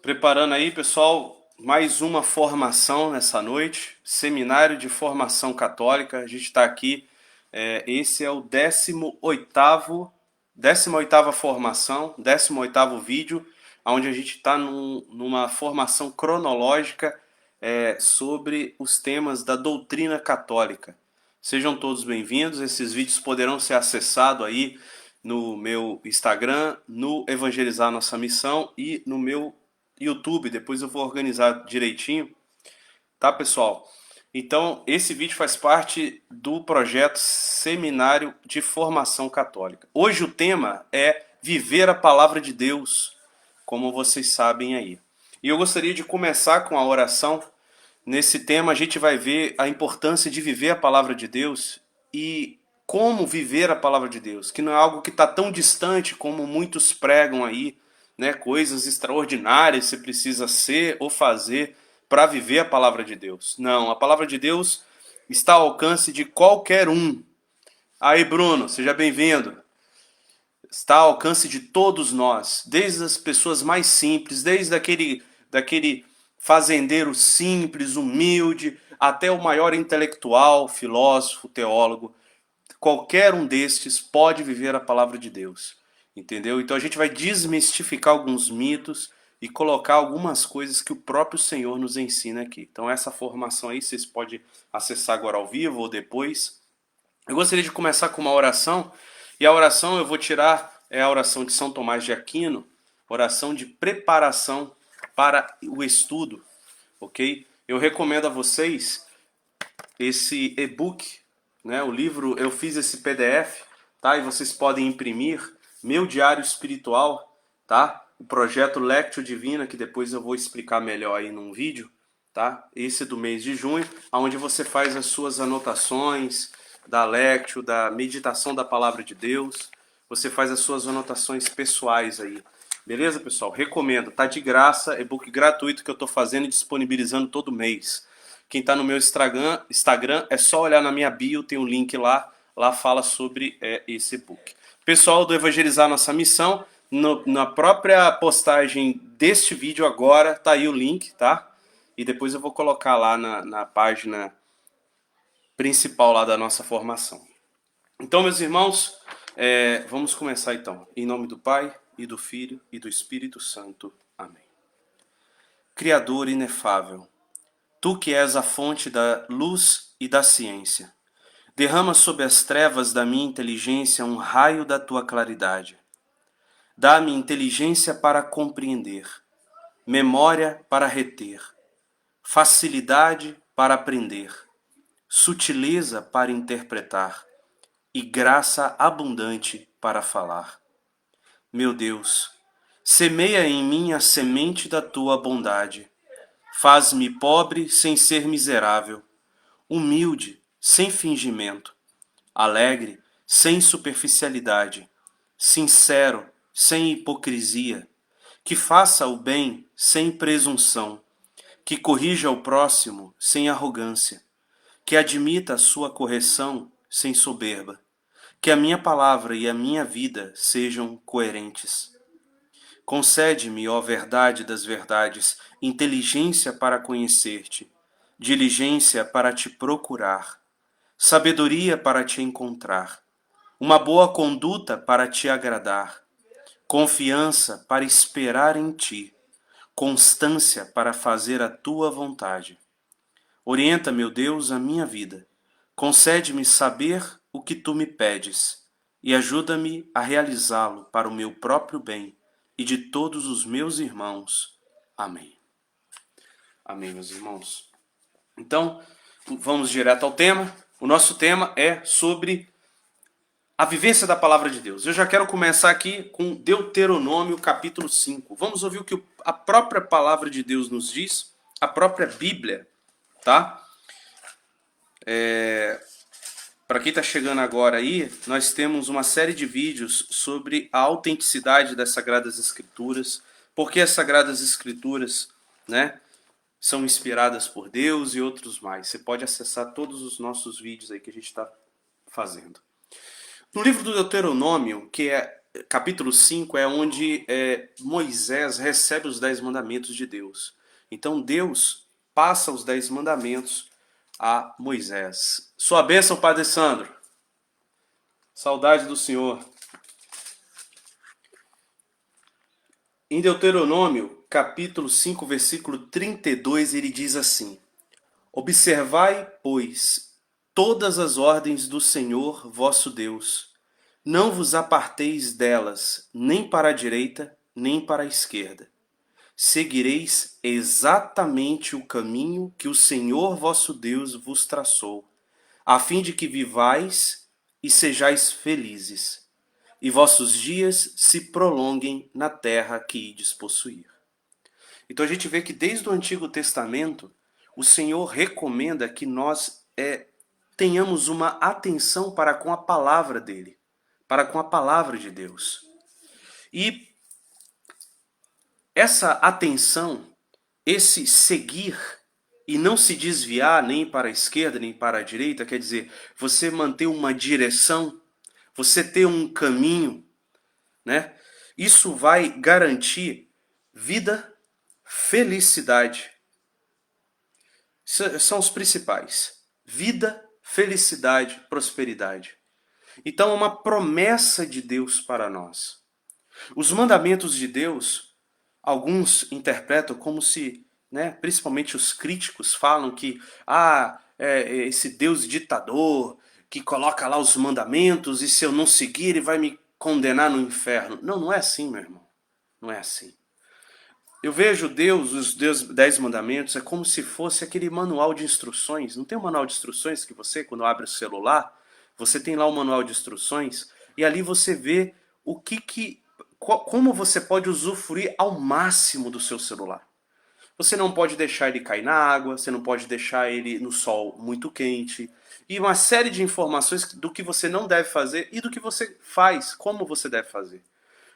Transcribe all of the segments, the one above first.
Preparando aí, pessoal, mais uma formação nessa noite, Seminário de Formação Católica. A gente está aqui, esse é o 18ª formação, 18º vídeo, onde a gente está numa formação cronológica sobre os temas da doutrina católica. Sejam todos bem-vindos, esses vídeos poderão ser acessados aí no meu Instagram, no Evangelizar Nossa Missão e no meu YouTube. Depois eu vou organizar direitinho, tá, pessoal? Então, esse vídeo faz parte do projeto Seminário de Formação Católica. Hoje o tema é viver a palavra de Deus, como vocês sabem aí. E eu gostaria de começar com a oração. Nesse tema a gente vai ver a importância de viver a palavra de Deus e como viver a palavra de Deus, que não é algo que está tão distante como muitos pregam aí, né? Coisas extraordinárias você precisa ser ou fazer para viver a palavra de Deus. Não, a palavra de Deus está ao alcance de qualquer um. Aí, Bruno, seja bem-vindo. Está ao alcance de todos nós, desde as pessoas mais simples, desde daquele fazendeiro simples, humilde, até o maior intelectual, filósofo, teólogo. Qualquer um destes pode viver a palavra de Deus, entendeu? Então a gente vai desmistificar alguns mitos e colocar algumas coisas que o próprio Senhor nos ensina aqui. Então essa formação aí vocês podem acessar agora ao vivo ou depois. Eu gostaria de começar com uma oração, e a oração eu vou tirar a oração de São Tomás de Aquino, oração de preparação para o estudo, ok? Eu recomendo a vocês esse e-book, né? O livro, eu fiz esse PDF, tá? E vocês podem imprimir, Meu Diário Espiritual, tá? O projeto Lectio Divina, que depois eu vou explicar melhor aí num vídeo, tá? Esse do mês de junho, onde você faz as suas anotações da Lectio, da meditação da Palavra de Deus, você faz as suas anotações pessoais aí. Beleza, pessoal? Recomendo, tá de graça, e-book gratuito que eu tô fazendo e disponibilizando todo mês. Quem está no meu Instagram é só olhar na minha bio, tem um link lá. Lá fala sobre esse e-book. Pessoal do Evangelizar Nossa Missão, na própria postagem deste vídeo agora, tá aí o link, tá? E depois eu vou colocar lá na página principal lá da nossa formação. Então, meus irmãos, vamos começar então. Em nome do Pai, e do Filho, e do Espírito Santo. Amém. Criador inefável, Tu que és a fonte da luz e da ciência, derrama sobre as trevas da minha inteligência um raio da tua claridade. Dá-me inteligência para compreender, memória para reter, facilidade para aprender, sutileza para interpretar e graça abundante para falar. Meu Deus, semeia em mim a semente da tua bondade. Faz-me pobre sem ser miserável, humilde sem fingimento, alegre sem superficialidade, sincero sem hipocrisia, que faça o bem sem presunção, que corrija o próximo sem arrogância, que admita a sua correção sem soberba, que a minha palavra e a minha vida sejam coerentes. Concede-me, ó verdade das verdades, inteligência para conhecer-te, diligência para te procurar, sabedoria para te encontrar, uma boa conduta para te agradar, confiança para esperar em ti, constância para fazer a tua vontade. Orienta, meu Deus, a minha vida. Concede-me saber o que tu me pedes e ajuda-me a realizá-lo para o meu próprio bem e de todos os meus irmãos. Amém. Amém, meus irmãos. Então, vamos direto ao tema. O nosso tema é sobre a vivência da palavra de Deus. Eu já quero começar aqui com Deuteronômio capítulo 5. Vamos ouvir o que a própria palavra de Deus nos diz, a própria Bíblia, tá? Para quem está chegando agora aí, nós temos uma série de vídeos sobre a autenticidade das Sagradas Escrituras, porque as Sagradas Escrituras, né, são inspiradas por Deus e outros mais. Você pode acessar todos os nossos vídeos aí que a gente está fazendo. No livro do Deuteronômio, que é capítulo 5 é onde Moisés recebe os 10 mandamentos de Deus. Então Deus passa os 10 mandamentos a Moisés. Sua bênção, Padre Sandro. Saudade do Senhor. Em Deuteronômio, capítulo 5, versículo 32, ele diz assim: Observai, pois, todas as ordens do Senhor vosso Deus. Não vos aparteis delas, nem para a direita, nem para a esquerda. Seguireis exatamente o caminho que o Senhor vosso Deus vos traçou, a fim de que vivais e sejais felizes, e vossos dias se prolonguem na terra que ides possuir. Então a gente vê que desde o Antigo Testamento, o Senhor recomenda que nós tenhamos uma atenção para com a palavra dele, para com a palavra de Deus. E essa atenção, esse seguir e não se desviar nem para a esquerda nem para a direita, quer dizer, você manter uma direção, você ter um caminho, né? Isso vai garantir vida, felicidade. São os principais. Vida, felicidade, prosperidade. Então é uma promessa de Deus para nós. Os mandamentos de Deus, alguns interpretam como se, né, principalmente os críticos falam que esse Deus ditador que coloca lá os mandamentos e se eu não seguir ele vai me condenar no inferno. Não, não é assim, meu irmão. Não é assim. Eu vejo Deus, os 10 mandamentos, é como se fosse aquele manual de instruções. Não tem um manual de instruções que você, quando abre o celular, você tem lá o manual de instruções e ali você vê como você pode usufruir ao máximo do seu celular. Você não pode deixar ele cair na água, você não pode deixar ele no sol muito quente, e uma série de informações do que você não deve fazer e do que você faz, como você deve fazer.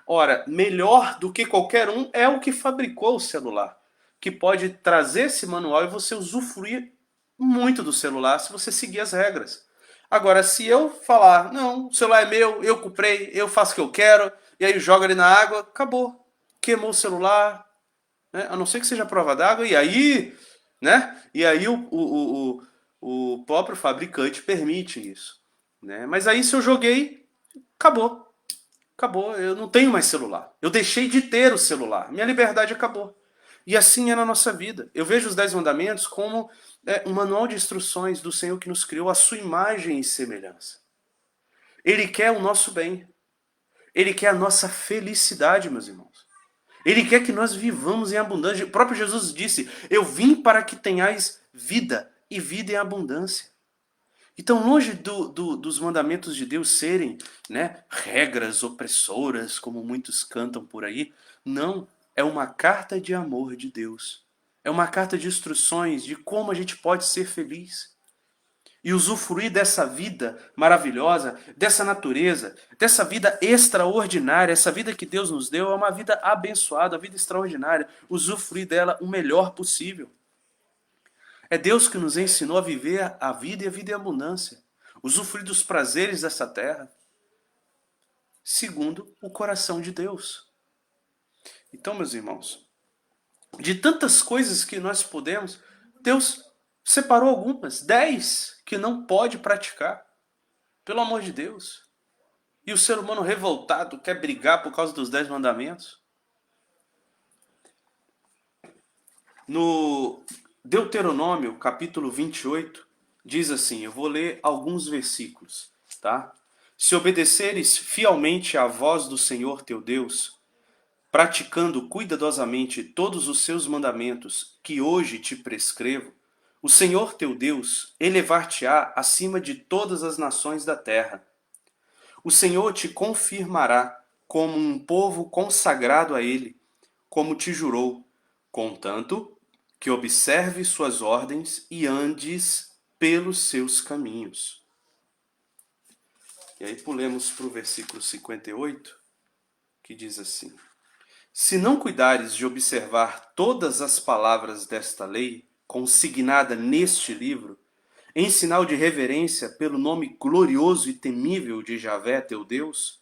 Ora, melhor do que qualquer um é o que fabricou o celular, que pode trazer esse manual e você usufruir muito do celular se você seguir as regras. Agora, se eu falar, não, o celular é meu, eu comprei, eu faço o que eu quero, e aí joga ele na água, acabou. Queimou o celular, né? A não ser que seja prova d'água, e aí, né? E aí o próprio fabricante permite isso, né? Mas aí se eu joguei, acabou. Acabou, eu não tenho mais celular. Eu deixei de ter o celular. Minha liberdade acabou. E assim é na nossa vida. Eu vejo os 10 mandamentos como um manual de instruções do Senhor que nos criou a sua imagem e semelhança. Ele quer o nosso bem. Ele quer a nossa felicidade, meus irmãos. Ele quer que nós vivamos em abundância. O próprio Jesus disse, eu vim para que tenhais vida e vida em abundância. Então, longe dos mandamentos de Deus serem, né, regras opressoras, como muitos cantam por aí, não, é uma carta de amor de Deus. É uma carta de instruções de como a gente pode ser feliz. E usufruir dessa vida maravilhosa, dessa natureza, dessa vida extraordinária, essa vida que Deus nos deu é uma vida abençoada, uma vida extraordinária. Usufruir dela o melhor possível. É Deus que nos ensinou a viver a vida e a vida em abundância. Usufruir dos prazeres dessa terra, segundo o coração de Deus. Então, meus irmãos, de tantas coisas que nós podemos, Deus separou algumas, 10 que não pode praticar. Pelo amor de Deus. E o ser humano revoltado quer brigar por causa dos 10 mandamentos. No Deuteronômio, capítulo 28, diz assim, eu vou ler alguns versículos, tá? Se obedeceres fielmente à voz do Senhor teu Deus, praticando cuidadosamente todos os seus mandamentos que hoje te prescrevo, o Senhor teu Deus elevar-te-á acima de todas as nações da terra. O Senhor te confirmará como um povo consagrado a Ele, como te jurou, contanto que observe suas ordens e andes pelos seus caminhos. E aí pulemos para o versículo 58, que diz assim, se não cuidares de observar todas as palavras desta lei, consignada neste livro, em sinal de reverência pelo nome glorioso e temível de Javé, teu Deus,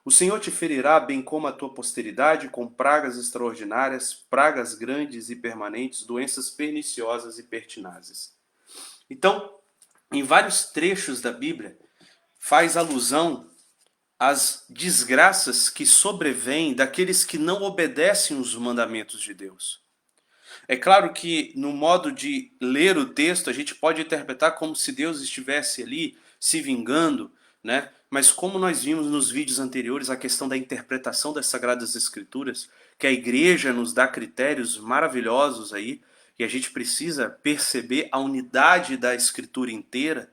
O Senhor te ferirá, bem como a tua posteridade, com pragas extraordinárias, pragas grandes e permanentes, doenças perniciosas e pertinazes. Então, em vários trechos da Bíblia, faz alusão às desgraças que sobrevêm daqueles que não obedecem os mandamentos de Deus. É claro que no modo de ler o texto a gente pode interpretar como se Deus estivesse ali se vingando, né? Mas como nós vimos nos vídeos anteriores a questão da interpretação das Sagradas Escrituras, que a igreja nos dá critérios maravilhosos aí, e a gente precisa perceber a unidade da Escritura inteira,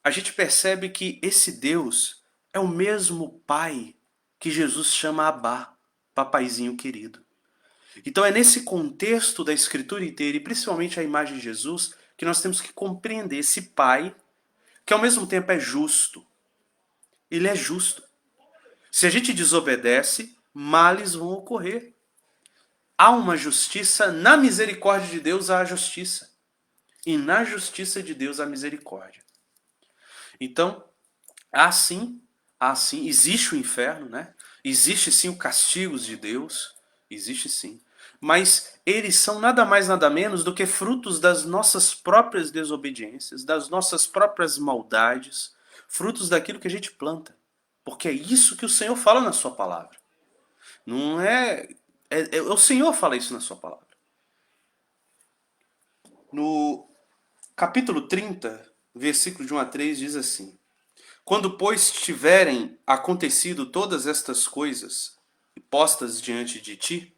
a gente percebe que esse Deus é o mesmo Pai que Jesus chama Abá, papaizinho querido. Então é nesse contexto da Escritura inteira, e principalmente a imagem de Jesus, que nós temos que compreender esse Pai, que ao mesmo tempo é justo. Ele é justo. Se a gente desobedece, males vão ocorrer. Há uma justiça, na misericórdia de Deus há a justiça. E na justiça de Deus há a misericórdia. Então, há sim, existe o inferno, né? Existe sim o castigo de Deus, existe sim. Mas eles são nada mais nada menos do que frutos das nossas próprias desobediências, das nossas próprias maldades, frutos daquilo que a gente planta. Porque é isso que o Senhor fala na sua palavra. Não é o Senhor fala isso na sua palavra. No capítulo 30, versículo de 1 a 3 diz assim: Quando, pois, tiverem acontecido todas estas coisas postas diante de ti,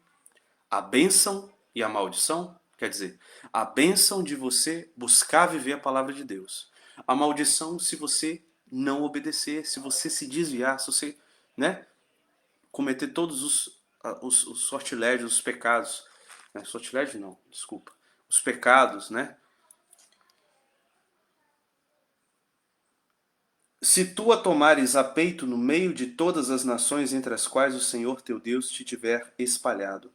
a bênção e a maldição, quer dizer, a bênção de você buscar viver a palavra de Deus. A maldição se você não obedecer, se você se desviar, se você, né, cometer todos os sortilégios, os pecados. Né? Sortilégio não, desculpa. Os pecados, né? Se tu a tomares a peito no meio de todas as nações entre as quais o Senhor teu Deus te tiver espalhado,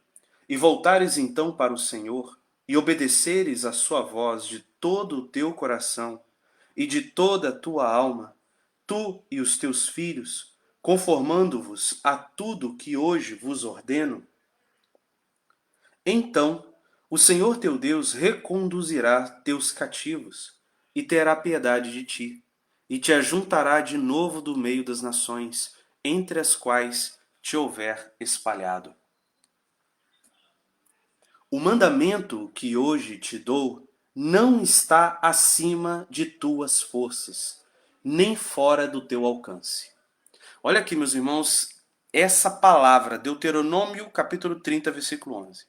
e voltares então para o Senhor, e obedeceres a sua voz de todo o teu coração e de toda a tua alma, tu e os teus filhos, conformando-vos a tudo que hoje vos ordeno, então o Senhor teu Deus reconduzirá teus cativos e terá piedade de ti, e te ajuntará de novo do meio das nações, entre as quais te houver espalhado. O mandamento que hoje te dou não está acima de tuas forças, nem fora do teu alcance. Olha aqui, meus irmãos, essa palavra, Deuteronômio capítulo 30, versículo 11.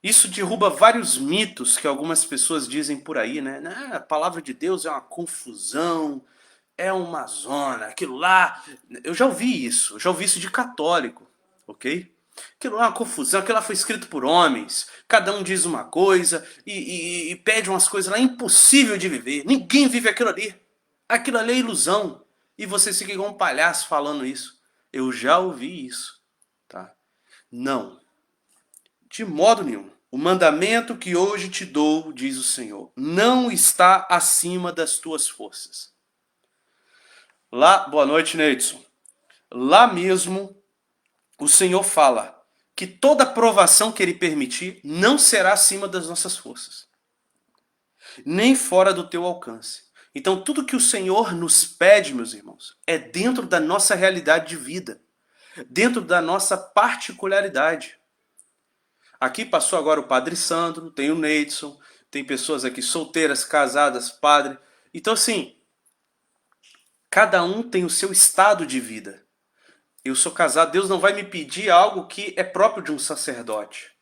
Isso derruba vários mitos que algumas pessoas dizem por aí, né? A palavra de Deus é uma confusão, é uma zona, aquilo lá... Eu já ouvi isso de católico, ok? Aquilo lá é uma confusão, aquilo lá foi escrito por homens, cada um diz uma coisa e pede umas coisas lá impossível de viver. Ninguém vive aquilo ali. Aquilo ali é ilusão. E você fica igual um palhaço falando isso. Eu já ouvi isso, tá? Não. De modo nenhum. O mandamento que hoje te dou, diz o Senhor, não está acima das tuas forças. Lá, boa noite, Neidson. Lá mesmo, o Senhor fala que toda provação que Ele permitir não será acima das nossas forças, nem fora do teu alcance. Então, tudo que o Senhor nos pede, meus irmãos, é dentro da nossa realidade de vida, dentro da nossa particularidade. Aqui passou agora o Padre Sandro, tem o Neidson, tem pessoas aqui solteiras, casadas, padre. Então, assim, cada um tem o seu estado de vida. Eu sou casado, Deus não vai me pedir algo que é próprio de um sacerdote.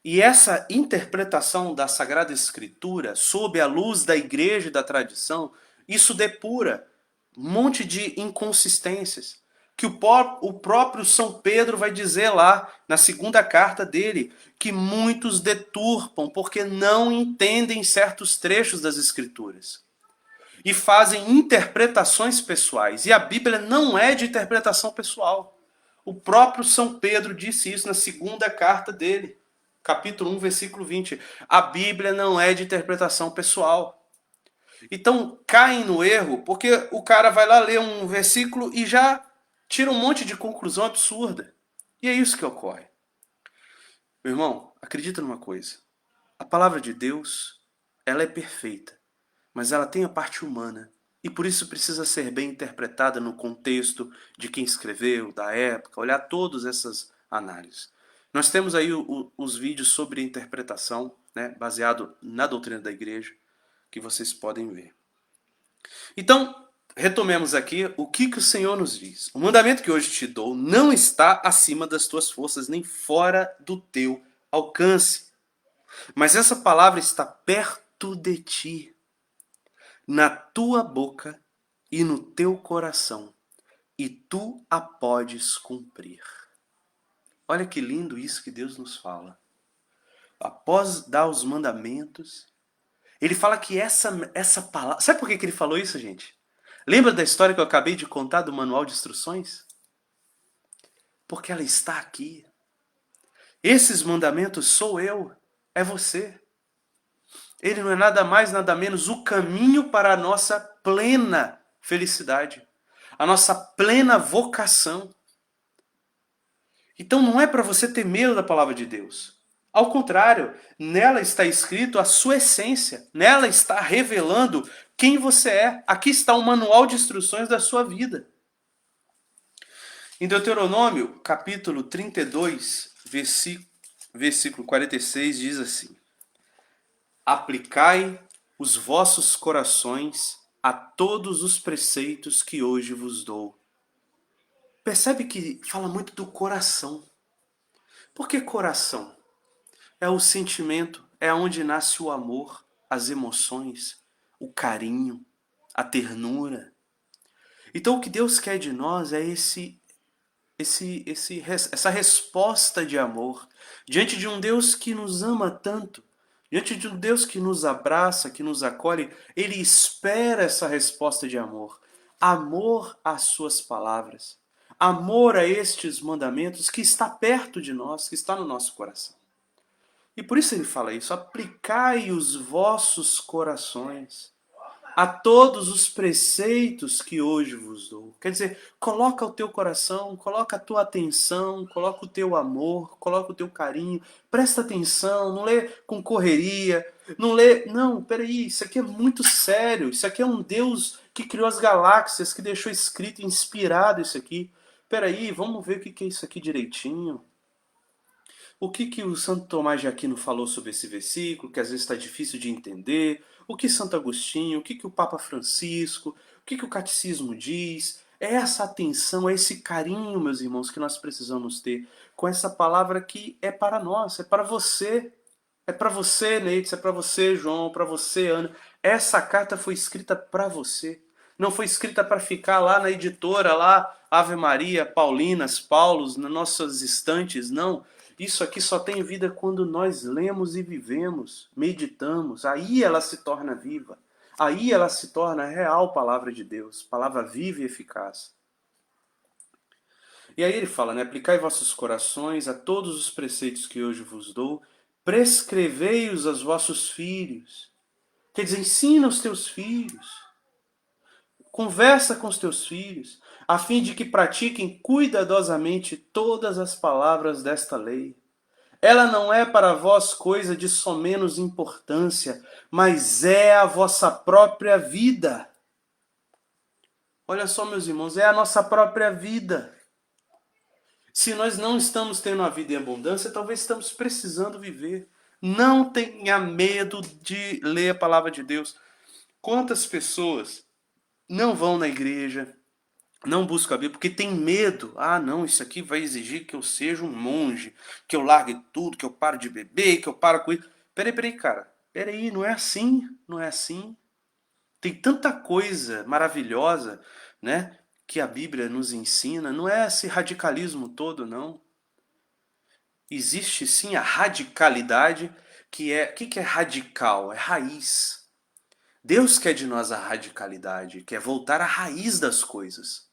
E essa interpretação da Sagrada Escritura, sob a luz da igreja e da tradição, isso depura um monte de inconsistências. Que o próprio São Pedro vai dizer lá, na segunda carta dele, que muitos deturpam porque não entendem certos trechos das Escrituras. E fazem interpretações pessoais. E a Bíblia não é de interpretação pessoal. O próprio São Pedro disse isso na segunda carta dele, capítulo 1, versículo 20. A Bíblia não é de interpretação pessoal. Então, caem no erro, porque o cara vai lá ler um versículo e já tira um monte de conclusão absurda. E é isso que ocorre. Meu irmão, acredita numa coisa. A palavra de Deus, ela é perfeita, mas ela tem a parte humana. E por isso precisa ser bem interpretada no contexto de quem escreveu, da época, olhar todas essas análises. Nós temos aí os vídeos sobre interpretação, né, baseado na doutrina da igreja, que vocês podem ver. Então, retomemos aqui o que o Senhor nos diz. O mandamento que hoje te dou não está acima das tuas forças, nem fora do teu alcance. Mas essa palavra está perto de ti, na tua boca e no teu coração, e tu a podes cumprir. Olha que lindo isso que Deus nos fala. Após dar os mandamentos, ele fala que essa palavra... Sabe por que ele falou isso, gente? Lembra da história que eu acabei de contar do manual de instruções? Porque ela está aqui. Esses mandamentos sou eu, é você. Ele não é nada mais, nada menos o caminho para a nossa plena felicidade, a nossa plena vocação. Então não é para você ter medo da palavra de Deus. Ao contrário, nela está escrito a sua essência, nela está revelando quem você é. Aqui está o manual de instruções da sua vida. Em Deuteronômio, capítulo 32, versículo 46, diz assim: aplicai os vossos corações a todos os preceitos que hoje vos dou. Percebe que fala muito do coração. Por que coração? É o sentimento, é onde nasce o amor, as emoções, o carinho, a ternura. Então o que Deus quer de nós é essa resposta de amor diante de um Deus que nos ama tanto, diante de um Deus que nos abraça, que nos acolhe. Ele espera essa resposta de amor. Amor às suas palavras. Amor a estes mandamentos que está perto de nós, que está no nosso coração. E por isso ele fala isso: aplicai os vossos corações a todos os preceitos que hoje vos dou. Quer dizer, coloca o teu coração, coloca a tua atenção, coloca o teu amor, coloca o teu carinho, presta atenção, não lê com correria, não lê... Não, peraí, isso aqui é muito sério, isso aqui é um Deus que criou as galáxias, que deixou escrito, inspirado isso aqui. Peraí, vamos ver o que é isso aqui direitinho. O que o Santo Tomás de Aquino falou sobre esse versículo, que às vezes está difícil de entender, o que Santo Agostinho, o que o Papa Francisco, o que o Catecismo diz. É essa atenção, é esse carinho, meus irmãos, que nós precisamos ter com essa palavra que é para nós, é para você. É para você, Neitz, é para você, João, para você, Ana. Essa carta foi escrita para você. Não foi escrita para ficar lá na editora, lá, Ave Maria, Paulinas, Paulos, nas nossas estantes, não. Isso aqui só tem vida quando nós lemos e vivemos, meditamos. Aí ela se torna viva. Aí ela se torna a real palavra de Deus, palavra viva e eficaz. E aí ele fala, né? Aplicai vossos corações a todos os preceitos que hoje vos dou, prescrevei-os aos vossos filhos. Quer dizer, ensina os teus filhos. Conversa com os teus filhos, a fim de que pratiquem cuidadosamente todas as palavras desta lei. Ela não é para vós coisa de somenos importância, mas é a vossa própria vida. Olha só, meus irmãos, é a nossa própria vida. Se nós não estamos tendo uma vida em abundância, talvez estamos precisando viver. Não tenha medo de ler a palavra de Deus. Quantas pessoas não vão na igreja, não buscam a Bíblia, porque tem medo. Ah, não, isso aqui vai exigir que eu seja um monge, que eu largue tudo, que eu pare de beber, que eu pare com isso. Peraí, cara. Peraí, não é assim, não é assim. Tem tanta coisa maravilhosa, né, que a Bíblia nos ensina. Não é esse radicalismo todo, não. Existe sim a radicalidade, que é... O que é radical? É raiz. Deus quer de nós a radicalidade, quer voltar à raiz das coisas,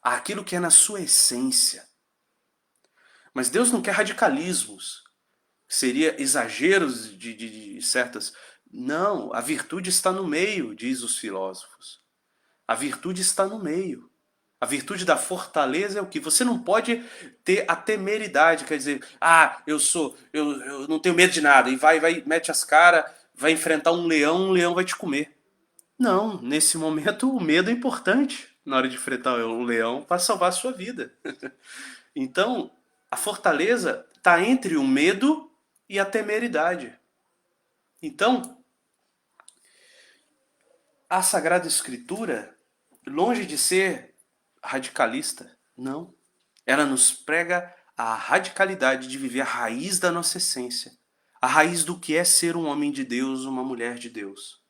àquilo que é na sua essência. Mas Deus não quer radicalismos, seria exageros de certas... Não, a virtude está no meio, diz os filósofos. A virtude está no meio. A virtude da fortaleza é o que? Você não pode ter a temeridade, quer dizer, eu não tenho medo de nada, e vai, mete as caras, vai enfrentar um leão vai te comer. Não, nesse momento o medo é importante na hora de enfrentar o leão para salvar a sua vida. Então, a fortaleza está entre o medo e a temeridade. Então, a Sagrada Escritura, longe de ser radicalista, não. Ela nos prega a radicalidade de viver a raiz da nossa essência, a raiz do que é ser um homem de Deus, uma mulher de Deus.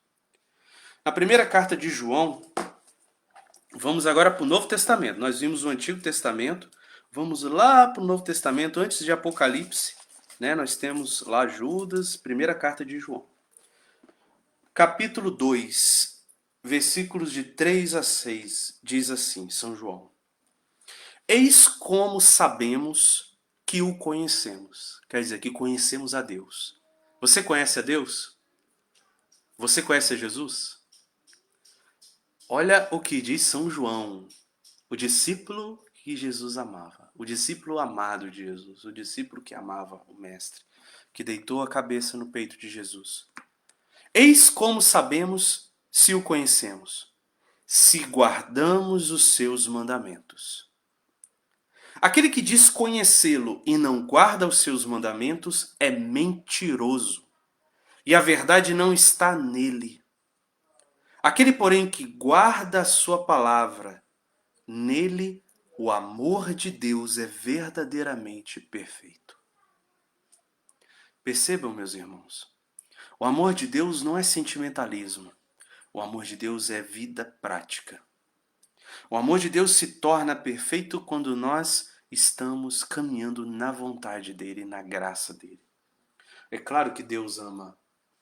Na primeira carta de João, vamos agora para o Novo Testamento. Nós vimos o Antigo Testamento, vamos lá para o Novo Testamento, antes de Apocalipse. Né? Nós temos lá Judas, primeira carta de João. Capítulo 2, versículos de 3 a 6, diz assim, São João. Eis como sabemos que o conhecemos. Quer dizer, que conhecemos a Deus. Você conhece a Deus? Você conhece a Jesus? Olha o que diz São João, o discípulo que Jesus amava, o discípulo amado de Jesus, o discípulo que amava o Mestre, que deitou a cabeça no peito de Jesus. Eis como sabemos se o conhecemos, se guardamos os seus mandamentos. Aquele que diz conhecê-lo e não guarda os seus mandamentos é mentiroso, e a verdade não está nele. Aquele, porém, que guarda a sua palavra, nele o amor de Deus é verdadeiramente perfeito. Percebam, meus irmãos, o amor de Deus não é sentimentalismo. O amor de Deus é vida prática. O amor de Deus se torna perfeito quando nós estamos caminhando na vontade dele, na graça dele. É claro que Deus ama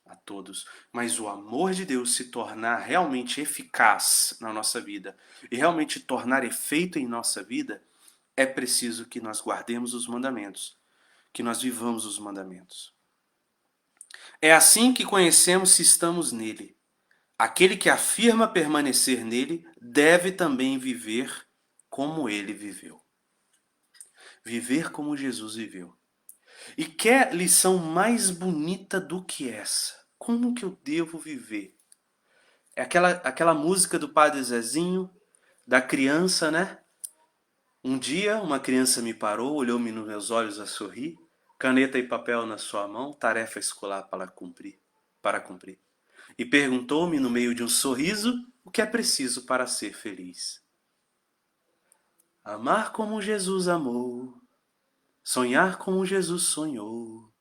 a todos, mas o amor de Deus se tornar realmente eficaz na nossa vida e realmente tornar efeito em nossa vida, é preciso que nós guardemos os mandamentos, que nós vivamos os mandamentos. É assim que conhecemos se estamos nele. Aquele que afirma permanecer nele deve também viver como ele viveu. Viver como Jesus viveu. E quer lição mais bonita do que essa? Como que eu devo viver? É aquela música do Padre Zezinho, da criança, né? Um dia uma criança me parou, olhou-me nos meus olhos a sorrir, caneta e papel na sua mão, tarefa escolar para cumprir. E perguntou-me no meio de um sorriso o que é preciso para ser feliz. Amar como Jesus amou, sonhar como Jesus sonhou,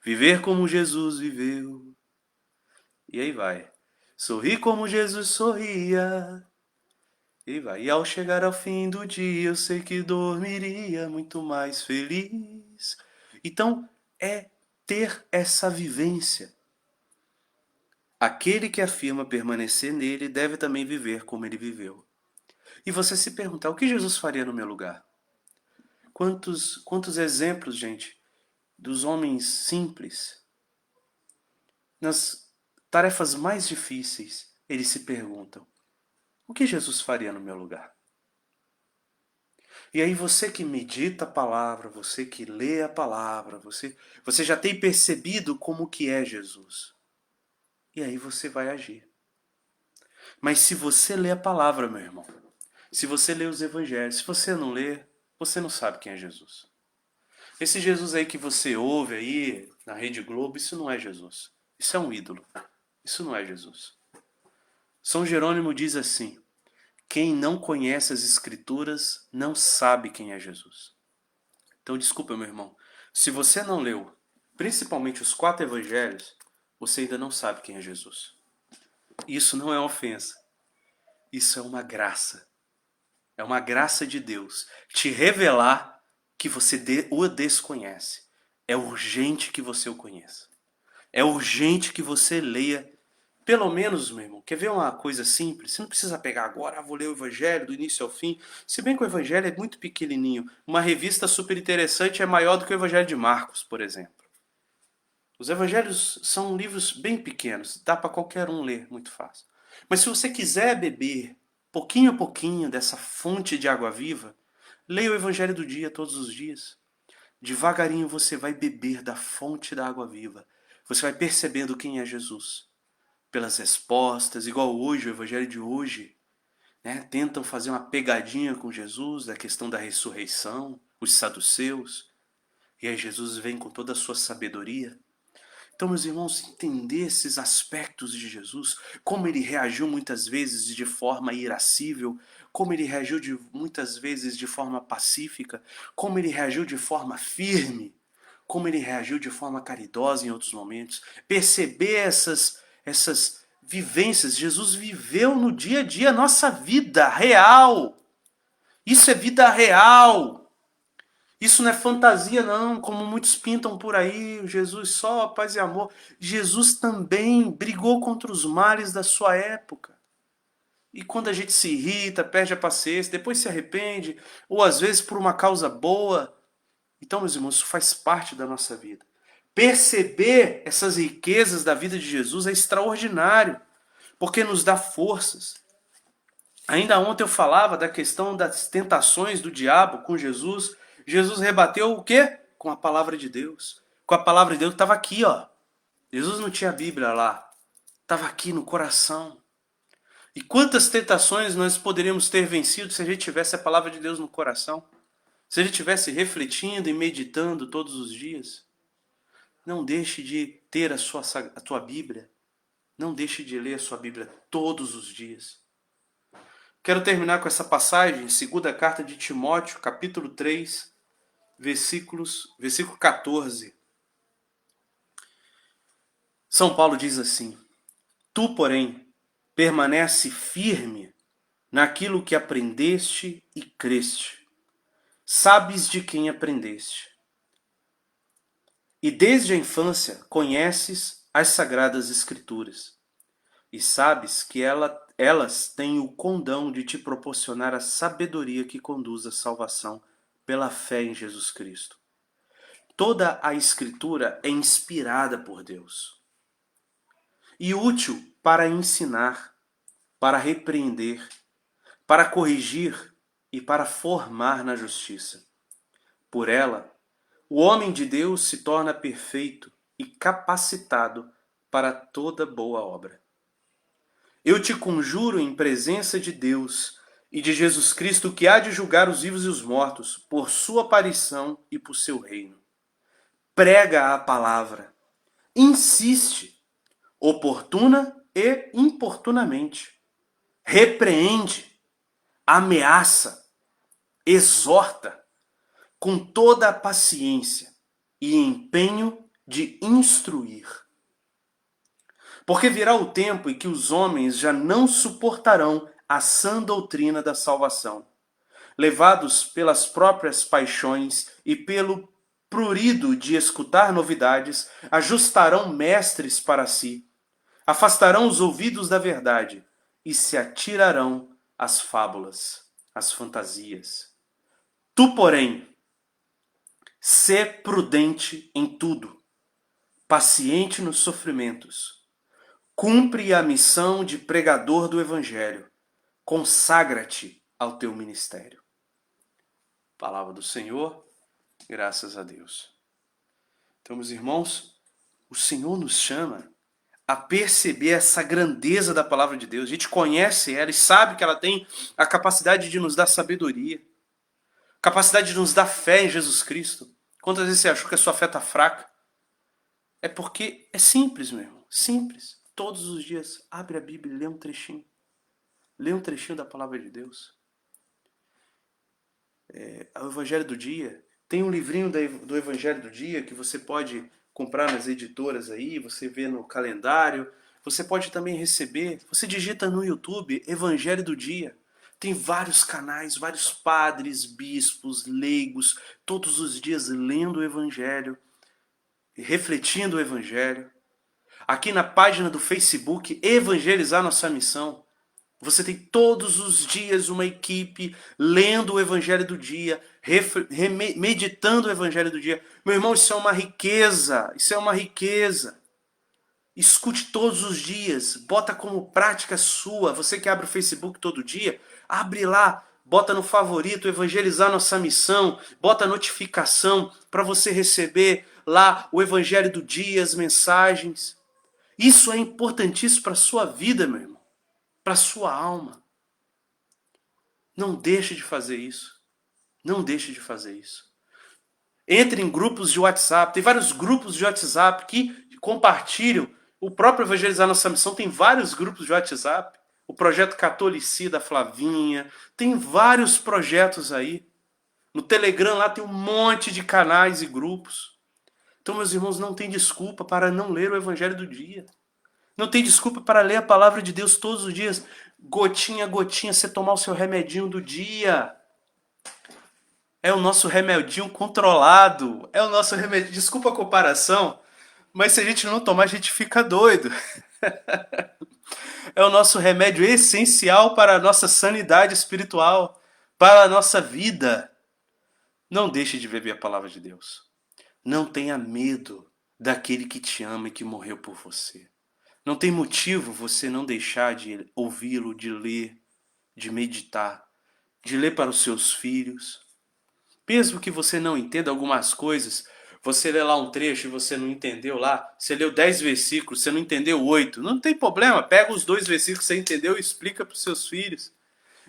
viver como Jesus viveu. E aí vai. Sorrir como Jesus sorria. E vai. E ao chegar ao fim do dia, eu sei que dormiria muito mais feliz. Então, é ter essa vivência. Aquele que afirma permanecer nele deve também viver como ele viveu. E você se perguntar, o que Jesus faria no meu lugar? Quantos exemplos, gente, dos homens simples, nas tarefas mais difíceis, eles se perguntam, o que Jesus faria no meu lugar? E aí você que medita a palavra, você que lê a palavra, você já tem percebido como que é Jesus. E aí você vai agir. Mas se você lê a palavra, meu irmão, se você lê os evangelhos, se você não lê, você não sabe quem é Jesus. Esse Jesus aí que você ouve aí na Rede Globo, isso não é Jesus. Isso é um ídolo. Isso não é Jesus. São Jerônimo diz assim, quem não conhece as Escrituras não sabe quem é Jesus. Então, desculpa, meu irmão. Se você não leu, principalmente os 4 evangelhos, você ainda não sabe quem é Jesus. Isso não é ofensa. Isso é uma graça. É uma graça de Deus te revelar que você o desconhece. É urgente que você o conheça. É urgente que você leia. Pelo menos, meu irmão, quer ver uma coisa simples? Você não precisa pegar agora, vou ler o Evangelho do início ao fim. Se bem que o Evangelho é muito pequenininho. Uma revista super interessante é maior do que o Evangelho de Marcos, por exemplo. Os Evangelhos são livros bem pequenos, dá para qualquer um ler, muito fácil. Mas se você quiser beber pouquinho a pouquinho, dessa fonte de água viva, leia o Evangelho do dia todos os dias. Devagarinho você vai beber da fonte da água viva. Você vai percebendo quem é Jesus. Pelas respostas, igual hoje, o Evangelho de hoje, né? Tentam fazer uma pegadinha com Jesus, da questão da ressurreição, os saduceus. E aí Jesus vem com toda a sua sabedoria. Então, meus irmãos, entender esses aspectos de Jesus, como ele reagiu muitas vezes de forma irascível, como ele reagiu muitas vezes de forma pacífica, como ele reagiu de forma firme, como ele reagiu de forma caridosa em outros momentos. Perceber essas vivências. Jesus viveu no dia a dia a nossa vida real. Isso é vida real. Isso não é fantasia não, como muitos pintam por aí, Jesus só paz e amor. Jesus também brigou contra os males da sua época. E quando a gente se irrita, perde a paciência, depois se arrepende, ou às vezes por uma causa boa. Então, meus irmãos, isso faz parte da nossa vida. Perceber essas riquezas da vida de Jesus é extraordinário, porque nos dá forças. Ainda ontem eu falava da questão das tentações do diabo com Jesus. Jesus rebateu o quê? Com a palavra de Deus. Com a palavra de Deus que estava aqui, ó. Jesus não tinha a Bíblia lá. Estava aqui no coração. E quantas tentações nós poderíamos ter vencido se a gente tivesse a palavra de Deus no coração? Se a gente estivesse refletindo e meditando todos os dias? Não deixe de ter a tua Bíblia. Não deixe de ler a sua Bíblia todos os dias. Quero terminar com essa passagem, segunda carta de Timóteo, capítulo 3, versículo 14. São Paulo diz assim: Tu, porém, permanece firme naquilo que aprendeste e creste. Sabes de quem aprendeste. E desde a infância conheces as sagradas escrituras. E sabes que elas têm o condão de te proporcionar a sabedoria que conduz à salvação pela fé em Jesus Cristo. Toda a Escritura é inspirada por Deus e útil para ensinar, para repreender, para corrigir e para formar na justiça. Por ela, o homem de Deus se torna perfeito e capacitado para toda boa obra. Eu te conjuro em presença de Deus e de Jesus Cristo, que há de julgar os vivos e os mortos, por sua aparição e por seu reino. Prega a palavra, insiste, oportuna e importunamente. Repreende, ameaça, exorta, com toda a paciência e empenho de instruir. Porque virá o tempo em que os homens já não suportarão a sã doutrina da salvação. Levados pelas próprias paixões e pelo prurido de escutar novidades, ajustarão mestres para si, afastarão os ouvidos da verdade e se atirarão às fábulas, às fantasias. Tu, porém, sê prudente em tudo, paciente nos sofrimentos, cumpre a missão de pregador do Evangelho, consagra-te ao teu ministério. Palavra do Senhor, graças a Deus. Então, meus irmãos, o Senhor nos chama a perceber essa grandeza da palavra de Deus. A gente conhece ela e sabe que ela tem a capacidade de nos dar sabedoria, capacidade de nos dar fé em Jesus Cristo. Quantas vezes você achou que a sua fé está fraca? É porque é simples, meu irmão, simples. Todos os dias, abre a Bíblia e lê um trechinho. Lê um trechinho da palavra de Deus. O Evangelho do Dia. Tem um livrinho do Evangelho do Dia que você pode comprar nas editoras aí, você vê no calendário. Você pode também receber. Você digita no YouTube Evangelho do Dia. Tem vários canais, vários padres, bispos, leigos, todos os dias lendo o Evangelho, refletindo o Evangelho. Aqui na página do Facebook, Evangelizar Nossa Missão, você tem todos os dias uma equipe lendo o Evangelho do dia, meditando o Evangelho do dia. Meu irmão, isso é uma riqueza, isso é uma riqueza. Escute todos os dias, bota como prática sua. Você que abre o Facebook todo dia, abre lá, bota no favorito, evangelizar nossa missão, bota notificação para você receber lá o evangelho do dia, as mensagens. Isso é importantíssimo para a sua vida, meu irmão, para a sua alma. Não deixe de fazer isso. Não deixe de fazer isso. Entre em grupos de WhatsApp. Tem vários grupos de WhatsApp que compartilham. O próprio Evangelizar Nossa Missão tem vários grupos de WhatsApp. O projeto Catolicida Flavinha. Tem vários projetos aí. No Telegram lá tem um monte de canais e grupos. Então, meus irmãos, não tem desculpa para não ler o Evangelho do dia. Não tem desculpa para ler a palavra de Deus todos os dias. Gotinha a gotinha, você tomar o seu remedinho do dia. É o nosso remedinho controlado. É o nosso remédio. Desculpa a comparação, mas se a gente não tomar, a gente fica doido. É o nosso remédio essencial para a nossa sanidade espiritual, para a nossa vida. Não deixe de beber a palavra de Deus. Não tenha medo daquele que te ama e que morreu por você. Não tem motivo você não deixar de ouvi-lo, de ler, de meditar, de ler para os seus filhos. Mesmo que você não entenda algumas coisas, você lê lá um trecho e você não entendeu lá, você leu 10 versículos, você não entendeu 8, não tem problema, pega os 2 versículos que você entendeu e explica para os seus filhos.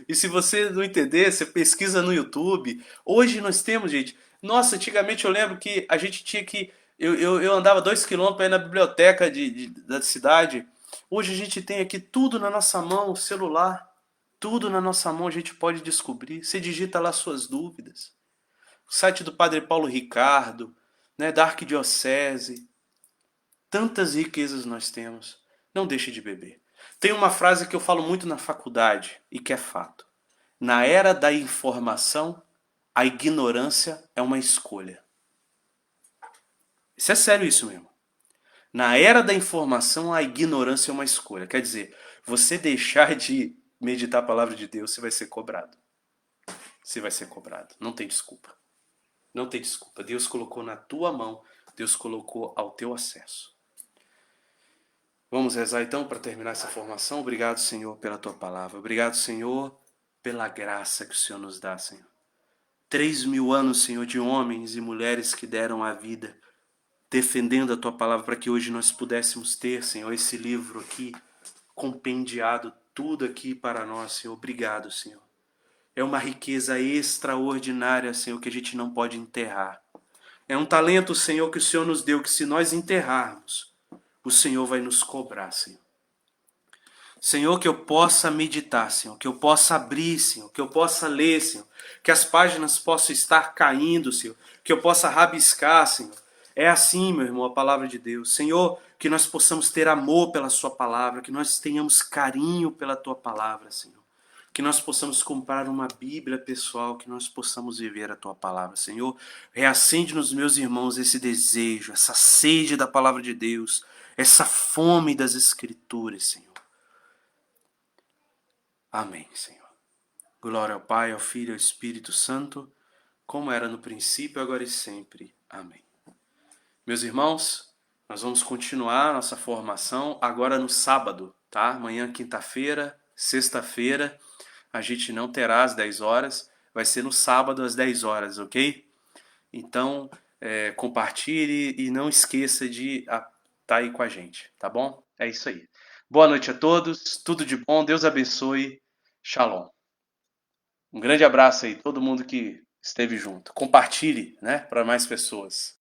E se você não entender, você pesquisa no YouTube. Hoje nós temos, gente, nossa, antigamente eu lembro que a gente tinha que, eu andava 2 quilômetros para ir na biblioteca da cidade. Hoje a gente tem aqui tudo na nossa mão, o celular, tudo na nossa mão a gente pode descobrir. Você digita lá suas dúvidas. O site do Padre Paulo Ricardo, né, da Arquidiocese. Tantas riquezas nós temos. Não deixe de beber. Tem uma frase que eu falo muito na faculdade e que é fato. Na era da informação, a ignorância é uma escolha. Isso é sério isso mesmo. Na era da informação, a ignorância é uma escolha. Quer dizer, você deixar de meditar a palavra de Deus, você vai ser cobrado. Você vai ser cobrado. Não tem desculpa. Não tem desculpa. Deus colocou na tua mão, Deus colocou ao teu acesso. Vamos rezar então para terminar essa formação. Obrigado, Senhor, pela tua palavra. Obrigado, Senhor, pela graça que o Senhor nos dá, Senhor. 3.000 anos, Senhor, de homens e mulheres que deram a vida defendendo a tua palavra para que hoje nós pudéssemos ter, Senhor, esse livro aqui compendiado, tudo aqui para nós, Senhor. Obrigado, Senhor. É uma riqueza extraordinária, Senhor, que a gente não pode enterrar. É um talento, Senhor, que o Senhor nos deu, que se nós enterrarmos, o Senhor vai nos cobrar, Senhor. Senhor, que eu possa meditar, Senhor, que eu possa abrir, Senhor, que eu possa ler, Senhor, que as páginas possam estar caindo, Senhor, que eu possa rabiscar, Senhor. É assim, meu irmão, a palavra de Deus. Senhor, que nós possamos ter amor pela sua palavra, que nós tenhamos carinho pela tua palavra, Senhor. Que nós possamos comprar uma Bíblia pessoal, que nós possamos viver a tua palavra, Senhor. Reacende nos meus irmãos esse desejo, essa sede da palavra de Deus, essa fome das Escrituras, Senhor. Amém, Senhor. Glória ao Pai, ao Filho e ao Espírito Santo, como era no princípio, agora e sempre. Amém. Meus irmãos, nós vamos continuar nossa formação agora no sábado, tá? Amanhã, quinta-feira, sexta-feira, a gente não terá às 10 horas, vai ser no sábado às 10 horas, ok? Então, compartilhe e não esqueça de estar aí com a gente, tá bom? É isso aí. Boa noite a todos, tudo de bom, Deus abençoe, shalom. Um grande abraço aí, todo mundo que esteve junto. Compartilhe, né, para mais pessoas.